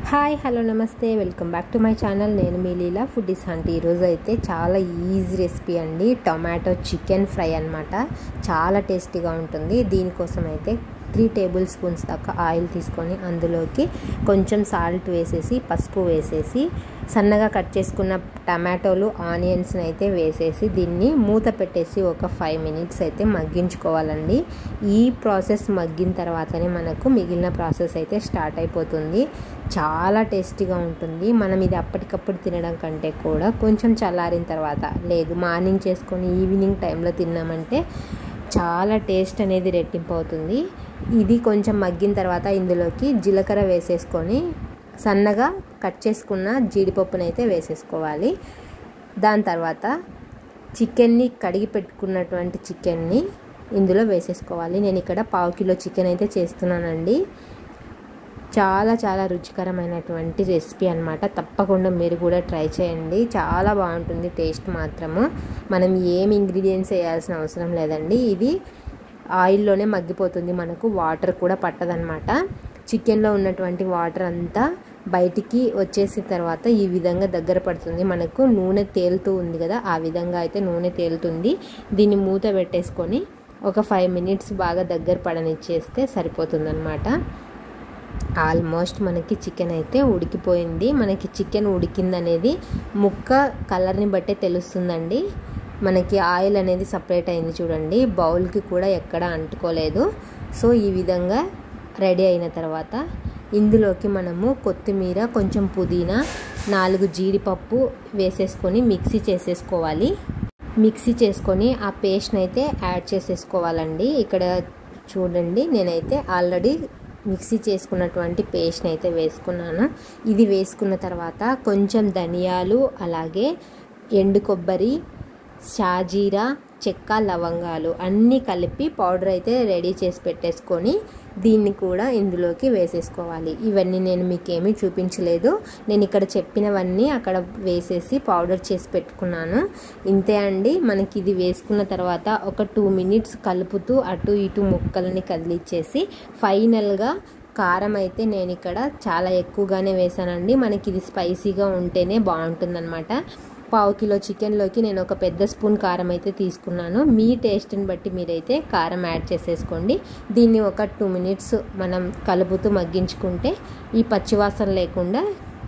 Hi hello నమస్తే welcome back to my channel. నేను మీ లీలా foodies aunty. ఈరోజు అయితే చాలా ఈజీ రెసిపీ అండి, టొమాటో చికెన్ ఫ్రై అన్నమాట. చాలా టేస్టీగా ఉంటుంది. దీనికోసం అయితే 3 టేబుల్ స్పూన్స్ దాకా ఆయిల్ తీసుకొని అందులోకి కొంచెం సాల్ట్ వేసేసి పసుపు వేసేసి సన్నగా కట్ చేసుకున్న టమాటోలు ఆనియన్స్ని అయితే వేసేసి దీన్ని మూత పెట్టేసి ఒక 5 మినిట్స్ అయితే మగ్గించుకోవాలండి. ఈ ప్రాసెస్ మగ్గిన తర్వాతనే మనకు మిగిలిన ప్రాసెస్ అయితే స్టార్ట్ అయిపోతుంది. చాలా టేస్టీగా ఉంటుంది. మనం ఇది అప్పటికప్పుడు తినడం కంటే కూడా కొంచెం చల్లారిన తర్వాత, లేదు మార్నింగ్ చేసుకొని ఈవినింగ్ టైంలో తిన్నామంటే చాలా టేస్ట్ అనేది రెట్టింపు అవుతుంది. ఇది కొంచెం మగ్గిన తర్వాత ఇందులోకి జీలకర్ర వేసేసుకొని సన్నగా కట్ చేసుకున్న జీడిపప్పును అయితే వేసేసుకోవాలి. దాని తర్వాత చికెన్ని కడిగి పెట్టుకున్నటువంటి చికెన్ని ఇందులో వేసేసుకోవాలి. నేను ఇక్కడ 1/2 కిలో చికెన్ అయితే చేస్తున్నానండి. చాలా చాలా రుచికరమైనటువంటి రెసిపీ అన్నమాట. తప్పకుండా మీరు కూడా ట్రై చేయండి. చాలా బాగుంటుంది టేస్ట్ మాత్రము. మనం ఏం ఇంగ్రీడియంట్స్ వేయాల్సిన అవసరం లేదండి. ఇది ఆయిల్లోనే మగ్గిపోతుంది. మనకు వాటర్ కూడా పట్టదనమాట. చికెన్లో ఉన్నటువంటి వాటర్ అంతా బయటికి వచ్చేసిన తర్వాత ఈ విధంగా దగ్గర పడుతుంది. మనకు నూనె తేలుతూ ఉంది కదా, ఆ విధంగా అయితే నూనె తేలుతుంది. దీన్ని మూత పెట్టేసుకొని ఒక 5 మినిట్స్ బాగా దగ్గర పడనిచ్చేస్తే సరిపోతుందన్నమాట. ఆల్మోస్ట్ మనకి చికెన్ అయితే ఉడికిపోయింది. మనకి చికెన్ ఉడికిందనేది ముక్క కలర్ని బట్టే తెలుస్తుందండి. మనకి ఆయిల్ అనేది సపరేట్ అయింది చూడండి. బౌల్కి కూడా ఎక్కడ అంటుకోలేదు. సో ఈ విధంగా రెడీ అయిన తర్వాత ఇందులోకి మనము కొత్తిమీర, కొంచెం పుదీనా, 4 జీడిపప్పు వేసేసుకొని మిక్సీ చేసేసుకోవాలి. మిక్సీ చేసుకొని ఆ పేస్ట్ని అయితే యాడ్ చేసేసుకోవాలండి. ఇక్కడ చూడండి, నేనైతే ఆల్రెడీ మిక్సీ చేసుకున్నటువంటి పేస్ట్ని అయితే వేసుకున్నాను. ఇది వేసుకున్న తర్వాత కొంచెం ధనియాలు, అలాగే ఎండు కొబ్బరి, షాజీరా, చెక్క, లవంగాలు అన్నీ కలిపి పౌడర్ అయితే రెడీ చేసి పెట్టేసుకొని దీన్ని కూడా ఇందులోకి వేసేసుకోవాలి. ఇవన్నీ నేను మీకేమీ చూపించలేదు. నేను ఇక్కడ చెప్పినవన్నీ అక్కడ వేసేసి పౌడర్ చేసి పెట్టుకున్నాను. ఇంతే అండి. మనకి ఇది వేసుకున్న తర్వాత ఒక 2 మినిట్స్ కలుపుతూ అటు ఇటు ముక్కలని కదిలిచ్చేసి ఫైనల్గా కారం అయితే నేను ఇక్కడ చాలా ఎక్కువగానే వేసానండి. మనకి ఇది స్పైసీగా ఉంటేనే బాగుంటుందన్నమాట. 1/2 కిలో చికెన్లోకి నేను ఒక పెద్ద స్పూన్ కారం అయితే తీసుకున్నాను. మీ టేస్ట్ని బట్టి మీరైతే కారం యాడ్ చేసేసుకోండి. దీన్ని ఒక 2 మినిట్స్ మనం కలుపుతూ మగ్గించుకుంటే ఈ పచ్చివాసన లేకుండా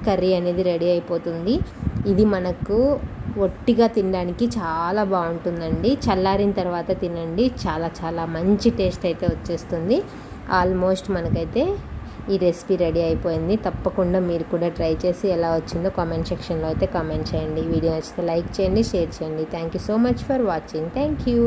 కర్రీ అనేది రెడీ అయిపోతుంది. ఇది మనకు ఒట్టిగా తినడానికి చాలా బాగుంటుందండి. చల్లారిన తర్వాత తినండి, చాలా చాలా మంచి టేస్ట్ అయితే వచ్చేస్తుంది. ఆల్మోస్ట్ మనకైతే ఈ రెసిపీ రెడీ అయిపోయింది. తప్పకుండా మీరు కూడా ట్రై చేసి ఎలా వచ్చిందో కామెంట్ సెక్షన్లో అయితే కామెంట్ చేయండి. వీడియో నచ్చితే లైక్ చేయండి, షేర్ చేయండి. Thank you so much for watching. Thank you.